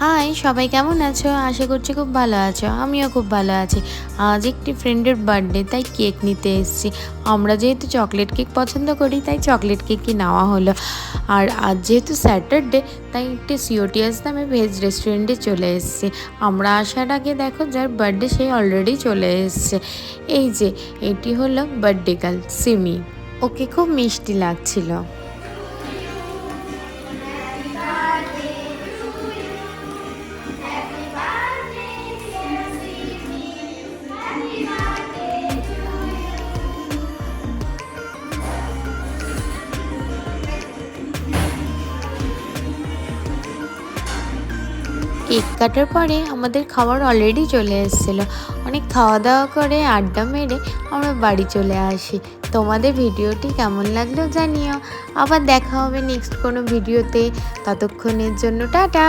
High সবাই কেমন আছো? আশা করছি খুব ভালো আছো। আমিও খুব ভালো আছি। আজ একটি ফ্রেন্ডের বার্থডে, তাই কেক নিতে এসেছি। আমরা যেহেতু চকলেট কেক পছন্দ করি, তাই চকলেট কেকই নেওয়া হলো। আর আজ যেহেতু স্যাটারডে, তাই একটি সিওটিএস নামে ভেজ রেস্টুরেন্টে চলে এসেছি। আমরা আসার আগে দেখো যার বার্থডে সে অলরেডি চলে এসছে। এই যে এটি হলো বার্থডে গার্ল সিমি। ওকে খুব মিষ্টি লাগছিল। কেক কাটার পরে আমাদের খাবার অলরেডি চলে এসেছিলো। অনেক খাওয়া দাওয়া করে আড্ডা মেরে আমরা বাড়ি চলে আসি। তোমাদের ভিডিওটি কেমন লাগলো জানিও। আবার দেখা হবে নেক্সট কোনো ভিডিওতে। ততক্ষণের জন্য টাটা।